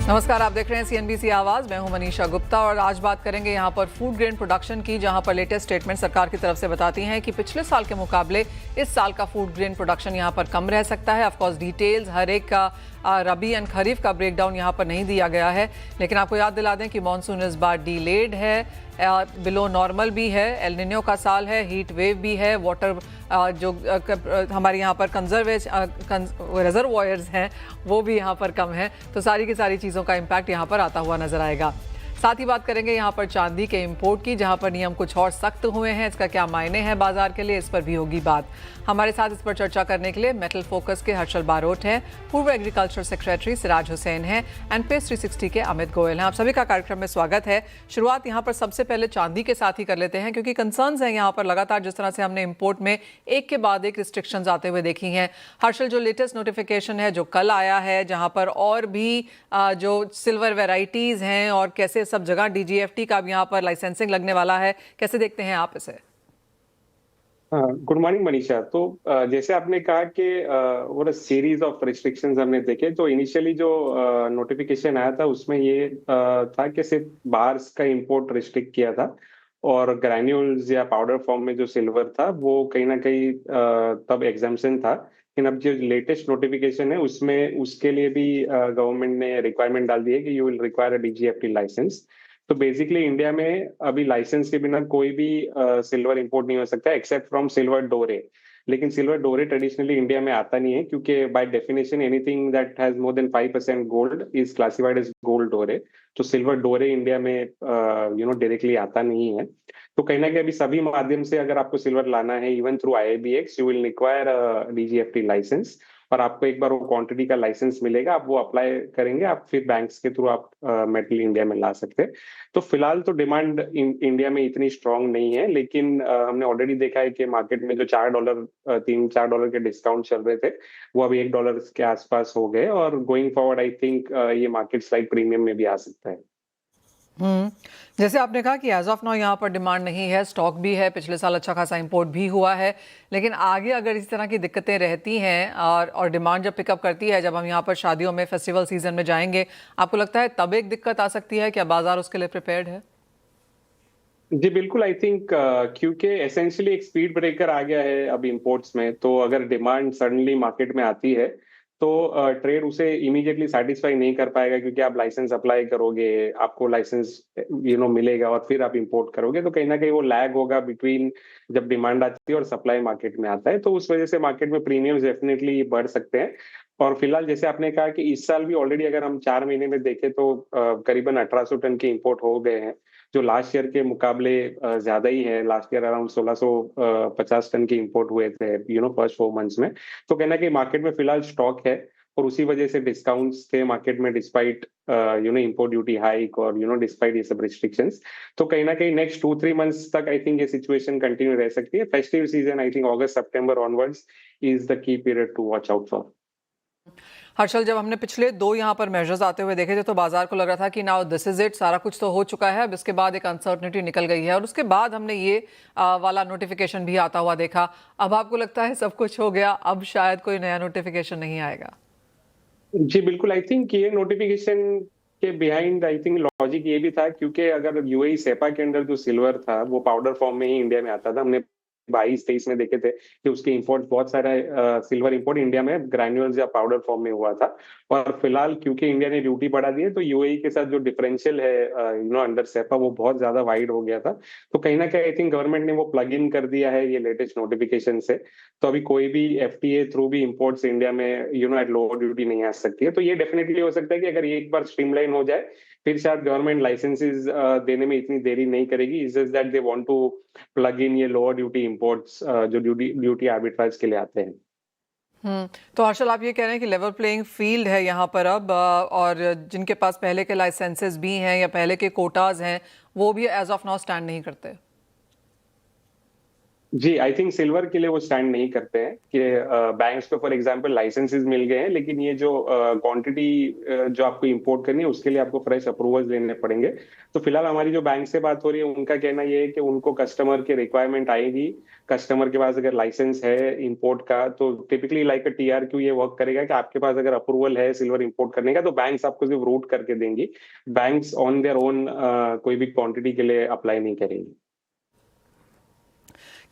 नमस्कार, आप देख रहे हैं सीएनबीसी आवाज। मैं हूं मनीषा गुप्ता और आज बात करेंगे यहां पर फूड ग्रेन प्रोडक्शन की, जहां पर लेटेस्ट स्टेटमेंट सरकार की तरफ से बताती हैं कि पिछले साल के मुकाबले इस साल का फूड ग्रेन प्रोडक्शन यहां पर कम रह सकता है। ऑफकोर्स डिटेल्स हर एक का रबी एंड खरीफ का ब्रेकडाउन यहाँ पर नहीं दिया गया है, लेकिन आपको याद दिला दें कि मानसून इस बार डिलेड है, बिलो नॉर्मल भी है, एल निनो का साल है, हीट वेव भी है, वाटर जो हमारे यहाँ पर रिजर्वॉयर्स हैं वो भी यहाँ पर कम है, तो सारी की सारी चीज़ों का इम्पैक्ट यहाँ पर आता हुआ नजर आएगा। साथ ही बात करेंगे यहाँ पर चांदी के इंपोर्ट की, जहाँ पर नियम कुछ और सख्त हुए हैं, इसका क्या मायने हैं बाजार के लिए, इस पर भी होगी बात। हमारे साथ इस पर चर्चा करने के लिए मेटल फोकस के हर्षल बारोट हैं, पूर्व एग्रीकल्चर सेक्रेटरी सिराज हुसैन हैं, एनपीएस 360 के अमित गोयल हैं। आप सभी का कार्यक्रम में स्वागत है। शुरुआत यहाँ पर सबसे पहले चांदी के साथ ही कर लेते हैं, क्योंकि कंसर्न्स हैं यहाँ पर लगातार, जिस तरह से हमने इंपोर्ट में एक के बाद एक रिस्ट्रिक्शंस आते हुए देखी हैं। हर्षल, जो लेटेस्ट नोटिफिकेशन है जो कल आया है, जहाँ पर और भी जो सिल्वर वेराइटीज़ हैं और कैसे सब जगह डीजीएफटी का भी यहाँ पर लाइसेंसिंग लगने वाला है, कैसे देखते हैं आप इसे? Good morning Manisha. तो जैसे आपने कहा कि वो सीरीज ऑफ रिस्ट्रिक्शंस हमने देखे, तो इनिशियली जो नोटिफिकेशन आया था उसमें ये था कि सिर्फ बार्स का इंपोर्ट रिस्ट्रिक्ट किया था और ग्रैन्यूल्स या पाउडर फॉर्म में जो सिल्वर था वो कहीं ना कहीं तब एग्जाम्पशन था। लेकिन अब जो लेटेस्ट नोटिफिकेशन है उसमें उसके लिए भी गवर्नमेंट ने रिक्वायरमेंट डाल दी है कि you will require a DGFT licence. तो बेसिकली इंडिया में अभी लाइसेंस के बिना कोई भी सिल्वर इंपोर्ट नहीं हो सकता एक्सेप्ट फ्रॉम सिल्वर डोरे। लेकिन सिल्वर डोरे ट्रेडिशनली इंडिया में आता नहीं है, क्योंकि by definition anything that has more than 5% gold is classified as gold dore. तो सिल्वर डोरे इंडिया में डायरेक्टली आता नहीं है। तो कहीं ना कहीं अभी सभी माध्यम से अगर आपको सिल्वर लाना है, even through IIBX, you will require DGFT licence. और आपको एक बार वो क्वांटिटी का लाइसेंस मिलेगा, आप वो अप्लाई करेंगे, आप फिर बैंक्स के थ्रू आप मेटल इंडिया में ला सकते हैं। तो फिलहाल तो डिमांड इंडिया में इतनी स्ट्रांग नहीं है, लेकिन हमने ऑलरेडी देखा है कि मार्केट में जो $4 $3-4 के डिस्काउंट चल रहे थे वो अभी $1 के आसपास हो गए, और गोइंग फॉरवर्ड आई थिंक ये मार्केट स्लाइड प्रीमियम में भी आ सकता है। जैसे आपने कहा कि एज ऑफ नाउ यहाँ पर डिमांड नहीं है, स्टॉक भी है, पिछले साल अच्छा खासा इंपोर्ट भी हुआ है, लेकिन आगे अगर इस तरह की दिक्कतें रहती हैं और डिमांड जब पिकअप करती है, जब हम यहाँ पर शादियों में फेस्टिवल सीजन में जाएंगे, आपको लगता है तब एक दिक्कत आ सकती है? क्या बाजार उसके लिए प्रिपेयर्ड है? जी बिल्कुल, आई थिंक क्योंकि एसेंशियली एक स्पीड ब्रेकर आ गया है अब इंपोर्ट्स में। तो अगर डिमांड सडनली मार्केट में आती है तो ट्रेड उसे इमीडिएटली सेटिस्फाई नहीं कर पाएगा, क्योंकि आप लाइसेंस अप्लाई करोगे, आपको लाइसेंस मिलेगा और फिर आप इंपोर्ट करोगे, तो कहीं ना कहीं वो लैग होगा बिटवीन जब डिमांड आती है और सप्लाई मार्केट में आता है। तो उस वजह से मार्केट में प्रीमियम्स डेफिनेटली बढ़ सकते हैं। और फिलहाल जैसे आपने कहा कि इस साल भी ऑलरेडी अगर हम 4 महीने में देखें तो करीबन 1800 टन के इंपोर्ट हो गए हैं, जो लास्ट ईयर के मुकाबले ज्यादा ही है। लास्ट ईयर अराउंड 1650 टन के इंपोर्ट हुए थे फर्स्ट 4 मंथ्स में। तो कहना कि मार्केट में फिलहाल स्टॉक है, और उसी वजह से डिस्काउंट्स थे मार्केट में डिस्पाइट इंपोर्ट ड्यूटी हाइक और डिस्पाइट ये सब रिस्ट्रिक्शंस। तो कहीं ना कहीं नेक्स्ट 2-3 मंथ्स तक आई थिंक ये सिचुएशन कंटिन्यू रह सकती है। फेस्टिव सीजन आई थिंक अगस्त सितंबर onwards is the key period to watch out for. Harshal, जब हमने पिछले 2 यहाँ पर मेजर्स आते हुए देखे थे तो बाजार को लग रहा था कि नाउ दिस इज इट, सारा कुछ तो हो चुका है, अब इसके बाद एक अनसर्टनिटी निकल गई है, और उसके बाद हमने ये वाला नोटिफिकेशन भी आता हुआ देखा। अब आपको लगता है सब कुछ हो गया, अब शायद कोई नया नोटिफिकेशन नहीं आएगा? जी बिल्कुल, आई थिंक ये नोटिफिकेशन के बिहाइंड आई थिंक लॉजिक ये भी था, क्योंकि अगर यूएई सेपा के अंदर जो सिल्वर था वो पाउडर फॉर्म में ही इंडिया में आता था। हमने 22-23 में देखे थे कि उसके इंपोर्ट बहुत सारा सिल्वर इंपोर्ट इंडिया में ग्रैन्यूल्स या पाउडर फॉर्म में हुआ था। और फिलहाल क्योंकि इंडिया ने ड्यूटी बढ़ा दी है, तो यूएई के साथ जो डिफरेंशियल है अंडर सेपा वो बहुत ज्यादा वाइड हो गया था। तो कहीं ना कहीं आई थिंक गवर्नमेंट ने वो प्लग इन कर दिया है ये लेटेस्ट नोटिफिकेशन से। तो अभी कोई भी एफटीए थ्रू भी इंपोर्ट्स इंडिया में एट लोअर ड्यूटी नहीं आ सकती है। तो ये डेफिनेटली हो सकता है कि अगर ये एक बार स्ट्रीमलाइन हो जाए, फिर शायद गवर्नमेंट लाइसेंसेस देने में इतनी देरी नहीं करेगी। Is just that they want to plug in ये लोअर ड्यूटी इंपोर्ट्स जो ड्यूटी आर्बिट्राज के लिए आते हैं। तो हर्षल, आप ये कह रहे हैं कि लेवल प्लेइंग फील्ड है यहाँ पर अब, और जिनके पास पहले के लाइसेंसेस भी हैं या पहले के कोटाज हैं वो भी एज ऑफ नाउ स्टैंड नहीं करते? जी, आई थिंक सिल्वर के लिए वो स्टैंड नहीं करते हैं कि बैंक्स को फॉर एग्जांपल लाइसेंसेस मिल गए हैं, लेकिन ये जो क्वांटिटी जो आपको इंपोर्ट करनी है उसके लिए आपको फ्रेश अप्रूवल्स लेने पड़ेंगे। तो फिलहाल हमारी जो बैंक से बात हो रही है उनका कहना ये है कि उनको कस्टमर की रिक्वायरमेंट आएगी, कस्टमर के पास अगर लाइसेंस है इंपोर्ट का तो टिपिकली लाइक अ टीआरक्यू ये वर्क करेगा कि आपके पास अगर अप्रूवल है सिल्वर इंपोर्ट करने का तो बैंक्स आपको सिर्फ रूट करके देंगी। बैंक्स ऑन देयर ओन कोई भी क्वांटिटी के लिए अप्लाई नहीं करेंगी।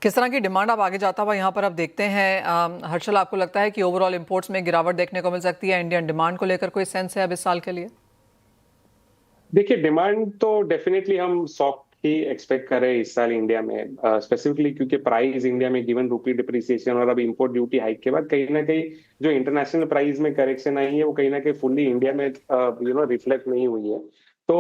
किस तरह की डिमांड अब आगे जाता हुआ यहाँ पर अब देखते हैं। हर्षल, आपको लगता है कि ओवरऑल इंपोर्ट्स में गिरावट देखने को मिल सकती है? इंडियन डिमांड को लेकर कोई सेंस है अब इस साल के लिए? देखिए, डिमांड तो डेफिनेटली हम सॉफ्ट ही एक्सपेक्ट कर रहे हैं इस साल इंडिया में, स्पेसिफिकली क्योंकि प्राइस इंडिया में गिवन रूपी डिप्रिसिएशन और अब इंपोर्ट ड्यूटी हाइक के बाद कहीं ना कहीं जो इंटरनेशनल प्राइस में करेक्शन आई है वो कहीं ना कहीं फुल्ली इंडिया में रिफ्लेक्ट नहीं हुई है। तो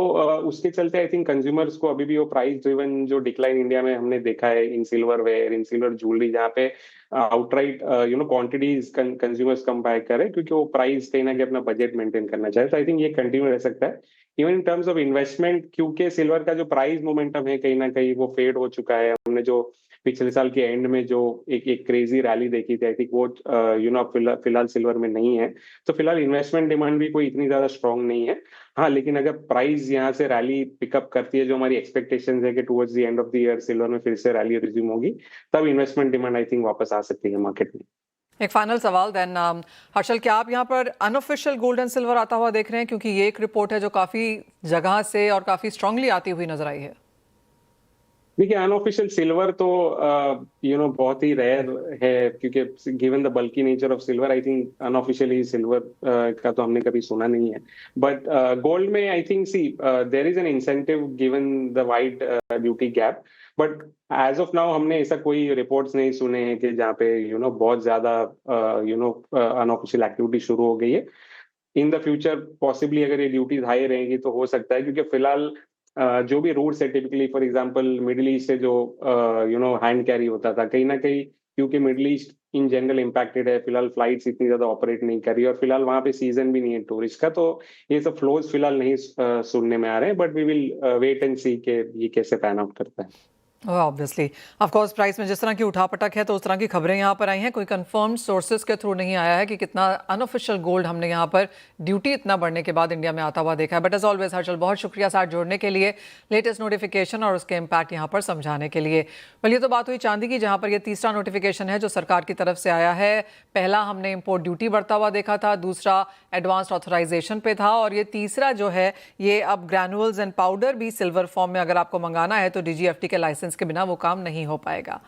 उसके चलते आई थिंक कंज्यूमर्स को अभी भी वो प्राइस ड्रिवन जो डिक्लाइन इंडिया में हमने देखा है in silverware, in silver jewellery, जहाँ पे आउटराइट क्वांटिटीज कंज्यूमर्स कम बाय करें क्योंकि वो प्राइस कहीं ना कहीं अपना बजट मेंटेन करना चाहे, तो आई थिंक ये कंटिन्यू रह सकता है। Even in terms of investment, क्योंकि सिल्वर का जो प्राइस मोमेंटम है कहीं ना कहीं वो फेड हो चुका है। हमने जो पिछले साल के एंड में जो एक क्रेजी रैली देखी थी, आई थिंक वो फिलहाल सिल्वर में नहीं है। तो फिलहाल इन्वेस्टमेंट डिमांड भी कोई इतनी ज्यादा स्ट्रांग नहीं है। हाँ, लेकिन अगर प्राइस यहाँ से रैली पिकअप करती है, जो हमारी एक्सपेक्टेशंस है कि towards the end of the year silver में फिर से रैली रिज्यूम होगी, तब इन्वेस्टमेंट डिमांड आई थिंक वापस आ सकती है मार्केट में। एक फाइनल सवाल देन, हर्षल, क्या आप यहाँ पर अनऑफिशियल गोल्ड एंड सिल्वर आता हुआ देख रहे हैं? क्योंकि ये एक रिपोर्ट है जो काफी जगह से और काफी स्ट्रांगली आती हुई नजर आई है। देखिए, अनऑफिशियल सिल्वर तो बहुत ही रेयर है, क्योंकि given the bulky nature of silver I think unofficially silver का तो हमने कभी सुना नहीं है। बट गोल्ड में I think see there is an incentive given the wide duty gap. But as of now हमने ऐसा कोई रिपोर्ट्स नहीं सुने हैं कि जहाँ पे बहुत ज्यादा अनऑफिशियल एक्टिविटी शुरू हो गई है। इन द फ्यूचर पॉसिबली अगर ये ड्यूटीज हाई रहेंगी तो हो सकता है, क्योंकि फिलहाल जो भी रूट्स है typically for example middle east से जो हैंड कैरी होता था, कहीं ना कहीं क्योंकि middle east in general impacted है, फिलहाल फ्लाइट्स इतनी ज्यादा ऑपरेट नहीं कर रही और फिलहाल वहां पे सीजन भी नहीं है टूरिस्ट का, तो ये सब फ्लोज फिलहाल नहीं सुनने में आ रहे हैं। But we will wait and see के ये कैसे पैन आउट करता है। ऑब्वियसली, ऑफ कोर्स, प्राइस में जिस तरह की उठापटक है तो उस तरह की खबरें यहाँ पर आई हैं। कोई कंफर्म्ड सोर्सेज के थ्रू नहीं आया है कि कितना अनऑफिशियल गोल्ड हमने यहाँ पर ड्यूटी इतना बढ़ने के बाद इंडिया में आता हुआ देखा है। बट एज ऑलवेज हर्षल, बहुत शुक्रिया साथ जोड़ने के लिए, लेटेस्ट नोटिफिकेशन और उसके इम्पैक्ट यहाँ पर समझाने के लिए। वेल, ये तो बात हुई चांदी की, जहाँ पर ये तीसरा नोटिफिकेशन है जो सरकार की तरफ से आया है। पहला हमने इम्पोर्ट ड्यूटी बढ़ता हुआ देखा था, दूसरा एडवांस्ड ऑथराइजेशन पे था, और ये तीसरा जो है ये अब ग्रैनुअल्स एंड पाउडर भी सिल्वर फॉर्म में अगर आपको मंगाना है तो डीजीएफटी के लाइसेंस के बिना वो काम नहीं हो पाएगा।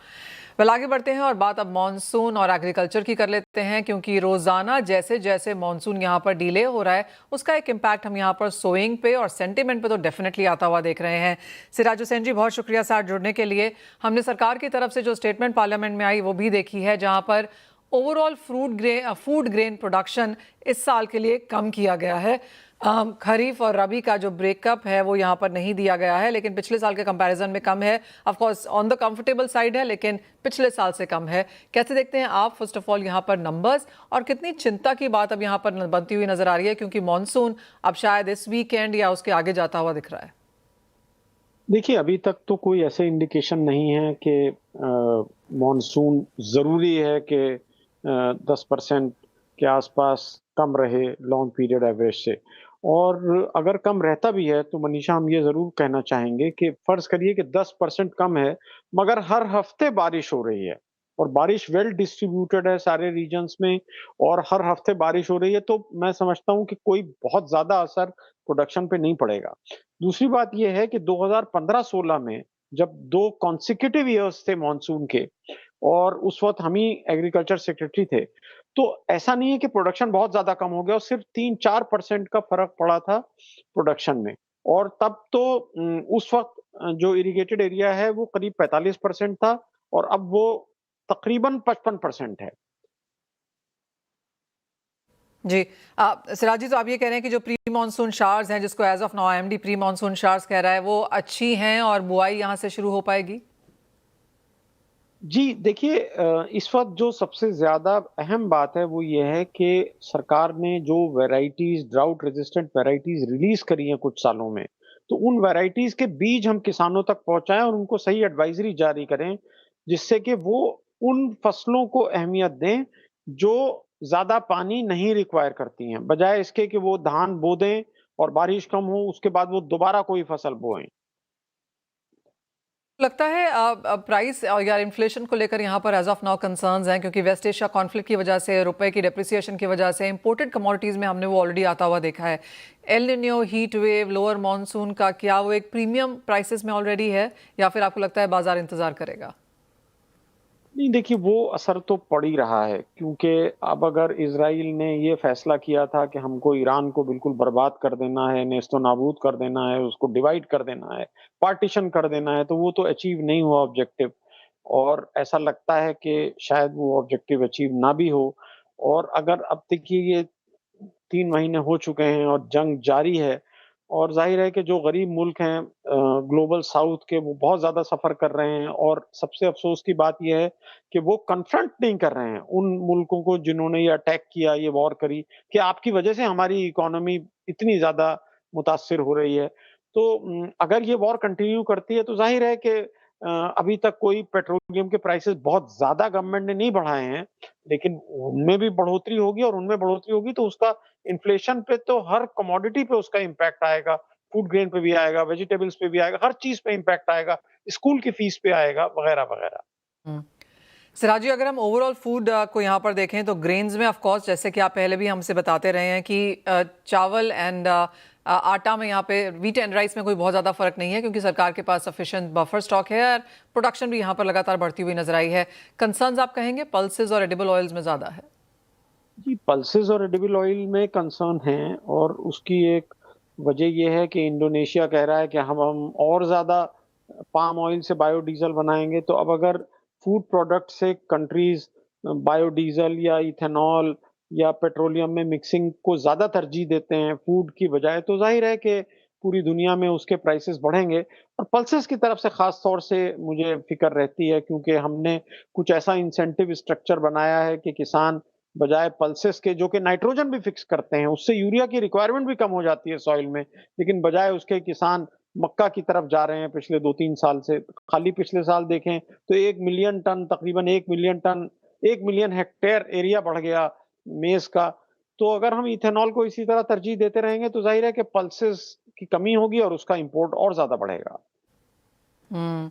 वेल, आगे बढ़ते हैं और बात अब मॉनसून और एग्रीकल्चर की कर लेते हैं, क्योंकि रोजाना जैसे जैसे मॉनसून यहाँ पर डिले हो रहा है उसका एक इम्पैक्ट हम यहाँ पर सोइंग पे और सेंटीमेंट पे तो डेफिनेटली आता हुआ देख रहे हैं। सिराज हुसैन जी, बहुत शुक्रिया साथ जुड़ने के लिए। हमने सरकार की तरफ से जो स्टेटमेंट पार्लियामेंट में आई वो भी देखी है, जहाँ पर ओवरऑल फूड ग्रेन प्रोडक्शन इस साल के लिए कम किया गया है। खरीफ और रबी का जो ब्रेकअप है वो यहाँ पर नहीं दिया गया है, लेकिन पिछले साल के कंपैरिजन में कम है। Of course on the comfortable side है, लेकिन पिछले साल से कम है। कैसे देखते हैं आप फर्स्ट ऑफ ऑल यहाँ पर नंबर्स, और कितनी चिंता की बात अब यहाँ पर बनती हुई नजर आ रही है, क्योंकि मॉनसून अब शायद इस वीकेंड या उसके आगे जाता हुआ दिख रहा है? देखिए, अभी तक तो कोई ऐसे इंडिकेशन नहीं है कि मॉनसून ज़रूरी है कि 10% के आसपास कम रहे लॉन्ग पीरियड एवरेज से। और अगर कम रहता भी है तो मनीषा, हम ये ज़रूर कहना चाहेंगे कि फ़र्ज़ करिए कि 10% कम है, मगर हर हफ्ते बारिश हो रही है और बारिश वेल डिस्ट्रीब्यूटेड है सारे रीजन्स में, और हर हफ्ते बारिश हो रही है, तो मैं समझता हूँ कि कोई बहुत ज़्यादा असर प्रोडक्शन पे नहीं पड़ेगा। दूसरी बात ये है कि 2015-16 में जब 2 कॉन्सेक्यूटिव ईयर्स थे मॉनसून के, और उस वक़्त हम ही एग्रीकल्चर सेक्रेटरी थे, तो ऐसा नहीं है कि प्रोडक्शन बहुत ज़्यादा कम हो गया, और सिर्फ 3-4% का फ़र्क पड़ा था प्रोडक्शन में। और तब तो उस वक़्त जो इरिगेटेड एरिया है वो करीब 45% था, और अब वो तकरीबन 55% है। जी, सिराज जी, तो आप ये कह रहे हैं कि जो प्री मानसून शावर्स हैं, जिसको as of now IMD pre monsoon showers कह रहा है, वो अच्छी हैं और बुआई यहाँ से शुरू हो पाएगी? जी, देखिए, इस वक़्त जो सबसे ज़्यादा अहम बात है वो ये है कि सरकार ने जो varieties, drought resistant varieties release करी हैं कुछ सालों में, तो उन वैराइटीज़ के बीज हम किसानों तक पहुँचाएँ और उनको सही एडवाइज़री जारी करें, जिससे कि वो उन फसलों को अहमियत दें जो ज़्यादा पानी नहीं रिक्वायर करती हैं, बजाय इसके कि वो धान बो दें और बारिश कम हो, उसके बाद वो दोबारा कोई फसल बोएँ। लगता है प्राइस या इन्फ्लेशन को लेकर यहाँ पर एज ऑफ नाउ कंसर्न्स हैं क्योंकि वेस्ट एशिया कॉन्फ्लिक्ट की वजह से रुपए की डेप्रिसिएशन की वजह से इंपोर्टेड कमोडिटीज़ में हमने वो ऑलरेडी आता हुआ देखा है। El Nino, heat wave, lower monsoon का क्या वो एक प्रीमियम प्राइसेस में ऑलरेडी है या फिर आपको लगता है बाजार इंतजार करेगा? नहीं देखिए, वो असर तो पड़ ही रहा है क्योंकि अब अगर इज़राइल ने ये फैसला किया था कि हमको ईरान को बिल्कुल बर्बाद कर देना है, नेस्तनाबूद कर देना है, उसको डिवाइड कर देना है, पार्टीशन कर देना है, तो वो तो अचीव नहीं हुआ ऑब्जेक्टिव और ऐसा लगता है कि शायद वो ऑब्जेक्टिव अचीव ना भी हो और अगर अब देखिए ये 3 महीने हो चुके हैं और जंग जारी है और ज़ाहिर है कि जो गरीब मुल्क हैं ग्लोबल साउथ के वो बहुत ज़्यादा सफ़र कर रहे हैं और सबसे अफ़सोस की बात ये है कि वो कन्फ्रंट नहीं कर रहे हैं उन मुल्कों को जिन्होंने ये अटैक किया, ये वॉर करी कि आपकी वज़ह से हमारी इकोनॉमी इतनी ज़्यादा मुतासिर हो रही है। तो अगर ये वॉर कंटिन्यू करती है तो ज़ाहिर है कि अभी तक कोई पेट्रोलियम के प्राइसेज़ बहुत ज़्यादा गवर्नमेंट ने नहीं बढ़ाए हैं, लेकिन उनमें भी बढ़ोतरी होगी और उनमें बढ़ोतरी होगी तो उसका इन्फ्लेशन पे तो हर कमोडिटी पे उसका इम्पैक्ट आएगा, फूड ग्रेन पे भी आएगा, वेजिटेबल्स पे भी आएगा, हर चीज़ पे इम्पैक्ट आएगा, स्कूल की फीस पे आएगा वगैरह-वगैरह। हम्म। सिराजी, अगर हम ओवरऑल फूड को यहाँ पर देखें तो ग्रेन्स में ऑफ कोर्स जैसे कि आप पहले भी हमसे बताते रहे हैं कि चावल एंड आटा में यहाँ पे व्हीट एंड राइस में कोई बहुत ज़्यादा फर्क नहीं है क्योंकि सरकार के पास सफिशिएंट बफर स्टॉक है और प्रोडक्शन भी यहाँ पर लगातार बढ़ती हुई नजर आई है। कंसर्न्स आप कहेंगे पल्सेस और एडिबल ऑयल्स में ज़्यादा है? जी, पल्सेस और एडिबल ऑयल में कंसर्न है और उसकी एक वजह ये है कि इंडोनेशिया कह रहा है कि हम और ज़्यादा पाम ऑयल से बायोडीज़ल बनाएँगे, तो अब अगर फूड प्रोडक्ट से कंट्रीज़ बायोडीज़ल या इथेनॉल या पेट्रोलियम में मिक्सिंग को ज़्यादा तरजीह देते हैं फूड की बजाय, तो ज़ाहिर है कि पूरी दुनिया में उसके प्राइसेज़ बढ़ेंगे और पल्सेस की तरफ से ख़ास तौर से मुझे फ़िक्र रहती है क्योंकि हमने कुछ ऐसा इंसेंटिव स्ट्रक्चर बनाया है कि किसान बजाय पल्सेस के जो कि नाइट्रोजन भी फिक्स करते हैं, उससे यूरिया की रिक्वायरमेंट भी कम हो जाती है सॉइल में, लेकिन बजाय उसके किसान मक्का की तरफ जा रहे हैं पिछले 2-3 साल से। खाली पिछले साल देखें तो 1 मिलियन टन तकरीबन 1 million ton 1 million hectare area बढ़ गया मेज़ का। तो अगर हम इथेनॉल को इसी तरह तरजीह देते रहेंगे तो ज़ाहिर है कि पल्सेस की कमी होगी और उसका इम्पोर्ट और ज़्यादा बढ़ेगा। हम्म।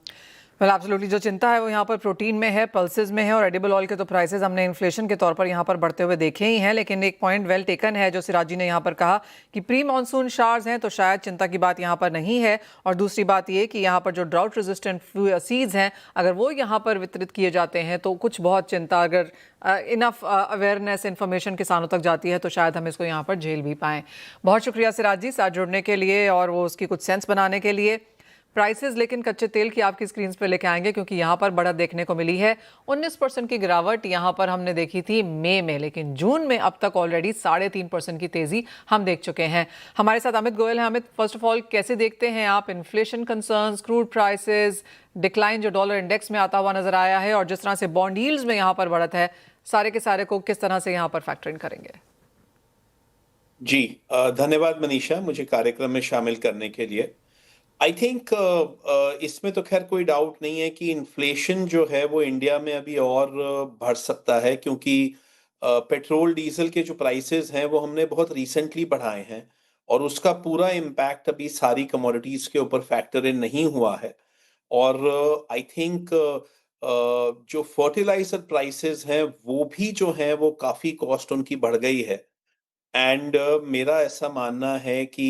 वेल एब्सोल्युटली, जो चिंता है वो यहाँ पर प्रोटीन में है, पल्सेस में है और एडिबल ऑयल के तो प्राइसेस हमने इन्फ्लेशन के तौर पर यहाँ पर बढ़ते हुए देखे ही हैं। लेकिन एक पॉइंट वेल टेकन है जो सिराजी ने यहाँ पर कहा कि प्री मानसून शार्स हैं तो शायद चिंता की बात यहाँ पर नहीं है। और दूसरी बात ये कि यहाँ पर जो ड्राउट रेजिस्टेंट सीड्स हैं अगर वो यहाँ पर वितरित किए जाते हैं तो कुछ बहुत चिंता, अगर इनफ अवेयरनेस इन्फॉर्मेशन किसानों तक जाती है तो शायद हम इसको यहाँ पर झेल भी पाएँ। बहुत शुक्रिया सिराज जी साथ जुड़ने के लिए और वो उसकी कुछ सेंस बनाने के लिए। प्राइसेस लेकिन कच्चे तेल की आपकी स्क्रीन पर लेके आएंगे क्योंकि यहाँ पर बढ़त देखने को मिली है। 19% की गिरावट यहाँ पर हमने देखी थी मई में, लेकिन जून में अब तक ऑलरेडी 3.5% की तेजी हम देख चुके हैं। हमारे साथ अमित गोयल हैं। अमित, फर्स्ट ऑफ ऑल कैसे देखते हैं आप inflation concerns, crude prices, decline जो डॉलर इंडेक्स में आता हुआ नजर आया है और जिस तरह से बॉन्ड यील्ड्स में यहाँ पर बढ़त है, सारे के सारे को किस तरह से यहाँ पर फैक्टर इन करेंगे? जी, धन्यवाद मनीषा मुझे कार्यक्रम में शामिल करने के लिए। आई थिंक इसमें तो खैर कोई डाउट नहीं है कि इन्फ्लेशन जो है वो इंडिया में अभी और बढ़ सकता है क्योंकि पेट्रोल डीजल के जो प्राइसेस हैं वो हमने बहुत रिसेंटली बढ़ाए हैं और उसका पूरा इम्पैक्ट अभी सारी कमोडिटीज के ऊपर फैक्टर इन नहीं हुआ है। और आई थिंक जो फर्टिलाइजर प्राइसेस हैं वो भी जो है वो काफी कॉस्ट उनकी बढ़ गई है। एंड मेरा ऐसा मानना है कि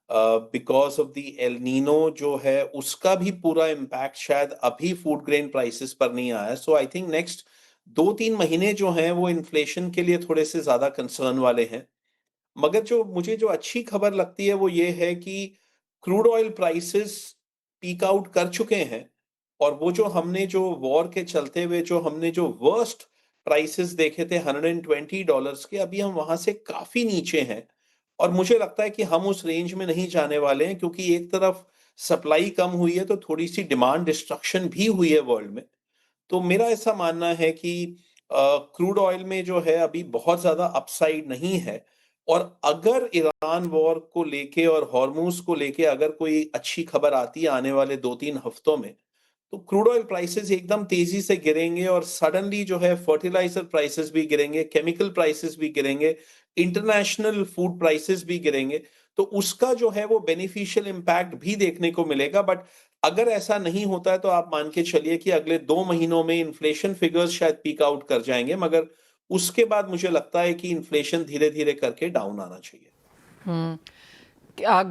because of the El Nino जो है उसका भी पूरा इम्पैक्ट शायद अभी फूड ग्रेन प्राइसेस पर नहीं आया। सो आई थिंक नेक्स्ट 2-3 महीने जो हैं वो इन्फ्लेशन के लिए थोड़े से ज्यादा कंसर्न वाले हैं। मगर जो मुझे जो अच्छी खबर लगती है वो ये है कि crude oil prices peak out कर चुके हैं और वो जो हमने जो वॉर के चलते हुए जो हमने जो वर्स्ट प्राइसेस देखे थे $120 के, अभी हम वहां से काफी नीचे हैं। और मुझे लगता है कि हम उस रेंज में नहीं जाने वाले हैं क्योंकि एक तरफ सप्लाई कम हुई है तो थोड़ी सी डिमांड डिस्ट्रक्शन भी हुई है वर्ल्ड में। तो मेरा ऐसा मानना है कि क्रूड ऑयल में जो है अभी बहुत ज्यादा अपसाइड नहीं है। और अगर ईरान वॉर को लेके और हॉर्मूज को लेके अगर कोई अच्छी खबर आती है आने वाले 2-3 हफ्तों में तो क्रूड ऑयल प्राइसेस एकदम तेजी से गिरेंगे और सडनली जो है फर्टिलाइजर प्राइसेस भी गिरेंगे, केमिकल प्राइसेस भी गिरेंगे, इंटरनेशनल फूड प्राइसेस भी गिरेंगे, तो उसका जो है वो बेनिफिशियल इम्पैक्ट भी देखने को मिलेगा। बट अगर ऐसा नहीं होता है तो आप मान के चलिए कि अगले 2 महीनों में इन्फ्लेशन फिगर्स शायद पीक आउट कर जाएंगे, मगर उसके बाद मुझे लगता है कि इन्फ्लेशन धीरे धीरे करके डाउन आना चाहिए।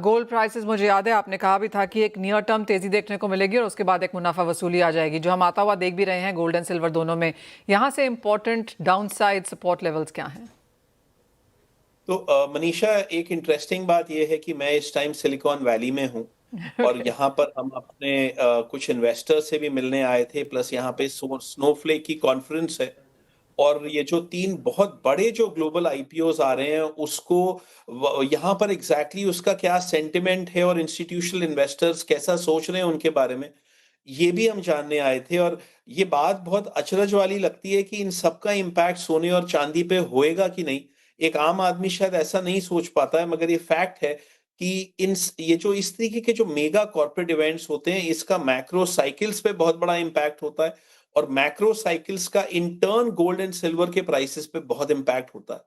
गोल्ड प्राइसेस, मुझे याद है आपने कहा भी था कि एक नियर टर्म तेजी देखने को मिलेगी और उसके बाद एक मुनाफा वसूली आ जाएगी, जो हम आता हुआ देख भी रहे हैं गोल्ड एंड सिल्वर दोनों में। यहाँ से इंपॉर्टेंट डाउनसाइड सपोर्ट लेवल्स क्या हैं? तो मनीषा, एक इंटरेस्टिंग बात यह है कि मैं इस टाइम सिलिकॉन वैली में हूँ और यहाँ पर हम अपने कुछ इन्वेस्टर से भी मिलने आए थे, प्लस यहाँ पे स्नोफ्लेक की कॉन्फ्रेंस है और ये जो 3 बहुत बड़े जो ग्लोबल आईपीओज आ रहे हैं उसको यहाँ पर एग्जैक्टली उसका क्या सेंटिमेंट है और इंस्टीट्यूशनल इन्वेस्टर्स कैसा सोच रहे हैं उनके बारे में, ये भी हम जानने आए थे। और ये बात बहुत अचरज वाली लगती है कि इन सबका इम्पैक्ट सोने और चांदी पे होएगा कि नहीं। एक आम आदमी शायद ऐसा नहीं सोच पाता है, मगर ये फैक्ट है कि ये जो इस तरीके के जो मेगा कॉर्पोरेट इवेंट्स होते हैं, इसका मैक्रो साइकिल्स पे बहुत बड़ा इम्पैक्ट होता है और मैक्रो साइकिल्स का in turn gold and silver के प्राइसेस पे बहुत इम्पैक्ट होता है।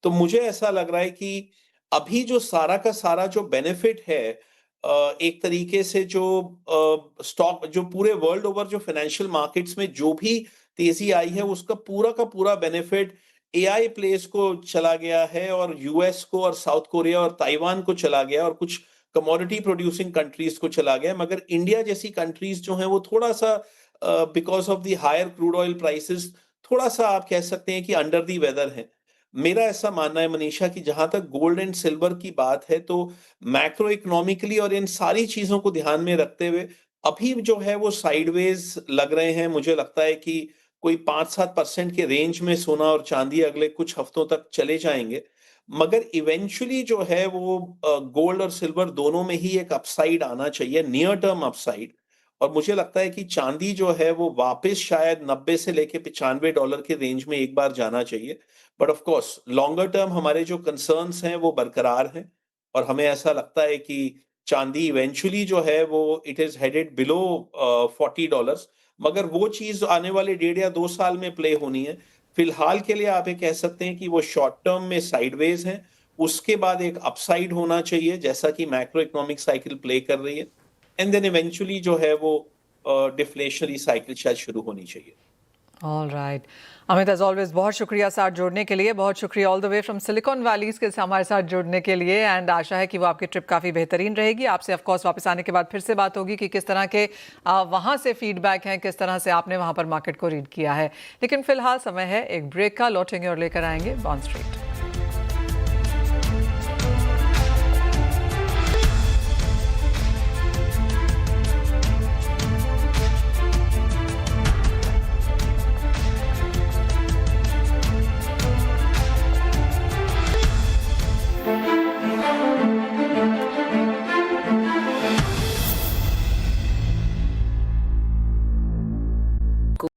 तो मुझे ऐसा लग रहा है कि अभी जो सारा का सारा जो बेनिफिट है, एक तरीके से जो स्टॉक जो पूरे वर्ल्ड ओवर जो फाइनेंशियल मार्केट्स में जो भी तेजी आई है, उसका पूरा का पूरा बेनिफिट एआई प्लेस को चला गया है और यूएस को और साउथ कोरिया और ताइवान को चला गया और कुछ कमोडिटी प्रोड्यूसिंग कंट्रीज को चला गया। मगर इंडिया जैसी कंट्रीज जो हैं वो थोड़ा सा because of the higher crude oil prices थोड़ा सा आप कह सकते हैं कि अंडर दी वेदर है। मेरा ऐसा मानना है मनीषा कि जहां तक गोल्ड एंड सिल्वर की बात है, तो मैक्रो इकोनॉमिकली और इन सारी चीजों को ध्यान में रखते हुए अभी जो है वो साइडवेज लग रहे हैं। मुझे लगता है कि कोई 5-7% के रेंज में सोना और चांदी अगले कुछ हफ्तों तक चले जाएंगे, मगर इवेंचुअली जो है वो गोल्ड और सिल्वर दोनों में ही एक अपसाइड आना चाहिए, नियर टर्म अपसाइड। और मुझे लगता है कि चांदी जो है वो वापस शायद 90 से लेके $95 के रेंज में एक बार जाना चाहिए। But of course longer term हमारे जो कंसर्न्स हैं वो बरकरार हैं और हमें ऐसा लगता है कि चांदी इवेंचुअली जो है वो इट इज हेडेड बिलो $40, मगर वो चीज आने वाले 1.5 या 2 साल में प्ले होनी है। फिलहाल के लिए आप ये कह सकते हैं कि वो शॉर्ट टर्म में साइडवेज है, उसके बाद एक अपसाइड होना चाहिए जैसा कि मैक्रो इकोनॉमिक साइकिल प्ले कर रही है, एंड देन इवेंचुअली जो है वो डिफ्लेशनरी साइकिल शायद शुरू होनी चाहिए। All right, Amit as always बहुत शुक्रिया साथ जुड़ने के लिए, बहुत शुक्रिया all the way from Silicon Valleys के हमारे साथ जुड़ने के लिए। एंड आशा है कि वो आपकी ट्रिप काफ़ी बेहतरीन रहेगी। आपसे ऑफ कोर्स वापस आने के बाद फिर से बात होगी कि किस तरह के वहाँ से फीडबैक हैं, किस तरह से आपने वहाँ पर मार्केट को रीड किया है। लेकिन फिलहाल समय है एक ब्रेक का, लौटेंगे और लेकर आएंगे बॉन्ड स्ट्रीट।